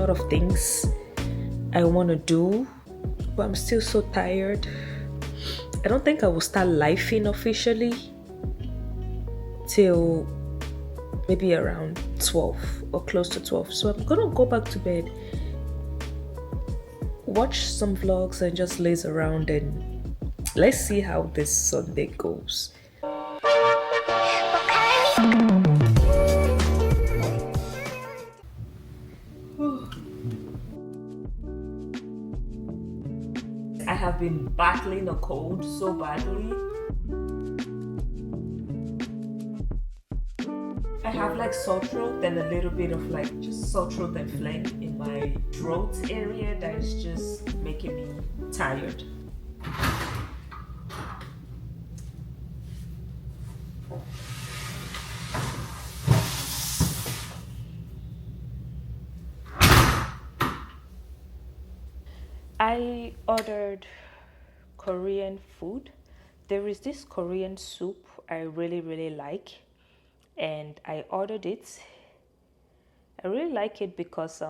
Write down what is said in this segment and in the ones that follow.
lot of things I want to do, but I'm still so tired. I don't think I will start lifing officially till maybe around 12 or close to 12. So I'm gonna go back to bed, watch some vlogs, and just laze around and let's see how this Sunday goes. I have been battling a cold so badly. I have like sore throat and a little bit of like just sore throat and phlegm in my throat area that is just making me tired. I ordered Korean food. There is this Korean soup I really like, and I ordered it. I really like it because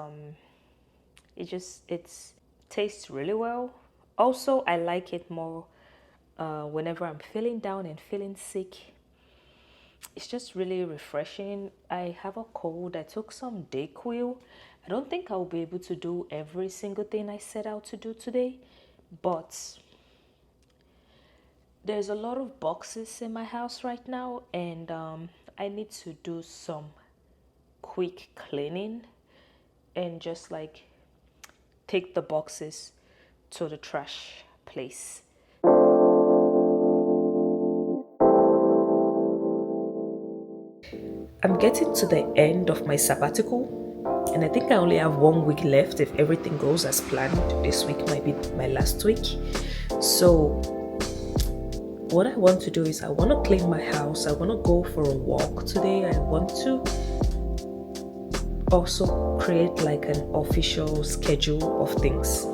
it tastes really well. Also, I like it more whenever I'm feeling down and feeling sick. It's just really refreshing. I have a cold. I took some Dayquil. I don't think I'll be able to do every single thing I set out to do today, but there's a lot of boxes in my house right now, and I need to do some quick cleaning and just like take the boxes to the trash place. I'm getting to the end of my sabbatical, and I think I only have 1 week left if everything goes as planned. This week might be my last week. So, what I want to do is I want to clean my house. I want to go for a walk today. I want to also create like an official schedule of things.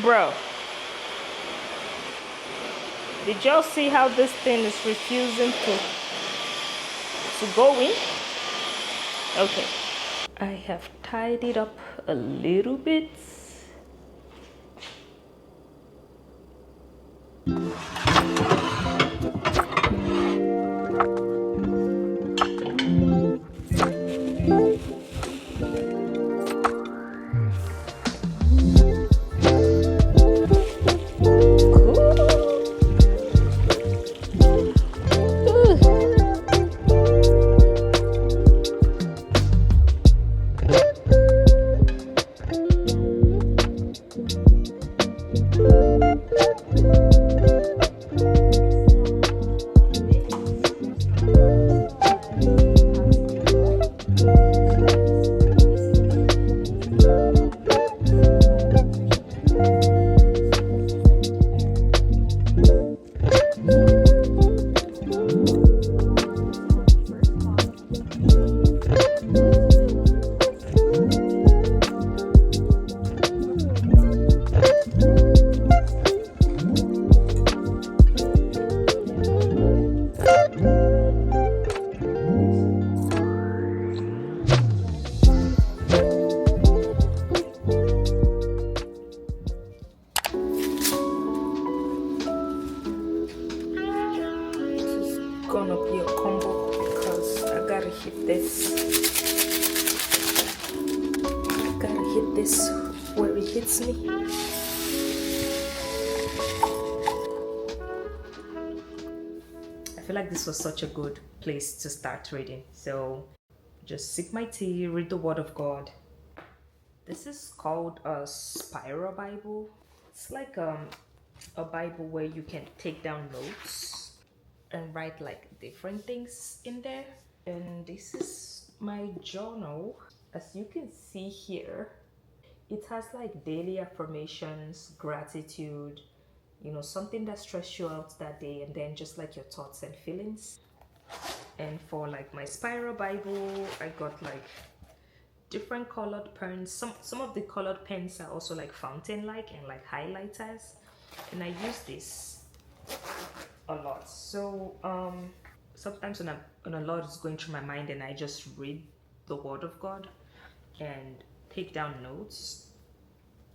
Bro, did y'all see how this thing is refusing to go in? Okay. I have tied it up a little bit. Gonna be a combo because I gotta hit this. I gotta hit this where it hits me. I feel like this was such a good place to start reading. So just sip my tea, read the Word of God. This is called a Spiral Bible. It's like a Bible where you can take down notes and write like different things in there. And this is my journal. As you can see here, it has like daily affirmations, gratitude, something that stressed you out that day, and then just like your thoughts and feelings. And for like my spiral Bible, I got like different colored pens. Some of the colored pens are also like fountain like and like highlighters, and I use this a lot. So sometimes when a lot is going through my mind and I just read the word of God and take down notes,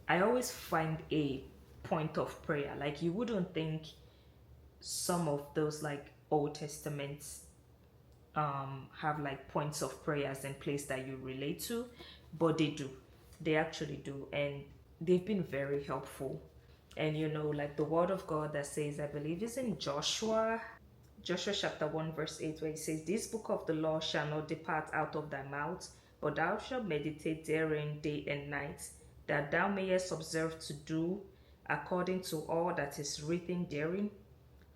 I always find a point of prayer. Like you wouldn't think some of those like Old Testaments have like points of prayers in place that you relate to, but they do. They actually do, and they've been very helpful. And you know, like the word of God that says, I believe is in Joshua chapter 1, verse 8, where it says, This book of the law shall not depart out of thy mouth, but thou shalt meditate therein day and night, that thou mayest observe to do according to all that is written therein.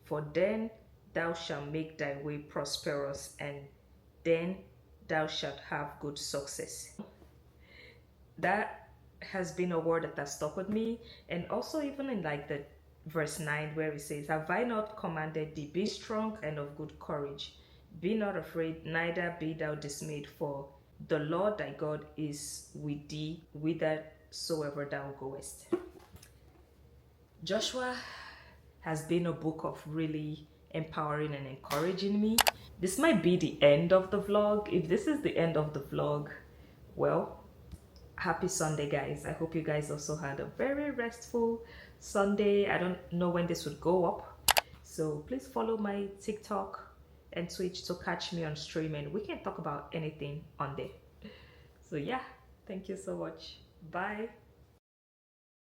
For then thou shalt make thy way prosperous, and then thou shalt have good success. That has been a word that has stuck with me. And also, even in like the verse 9, where it says, Have I not commanded thee, be strong and of good courage? Be not afraid, neither be thou dismayed, for the Lord thy God is with thee whithersoever thou goest. Joshua has been a book of really empowering and encouraging me. This might be the end of the vlog. If this is the end of the vlog, well, happy Sunday, guys. I hope you guys also had a very restful Sunday. I don't know when this would go up, so please follow my TikTok and Twitch to catch me on stream, and we can talk about anything on there. So yeah, thank you so much. Bye.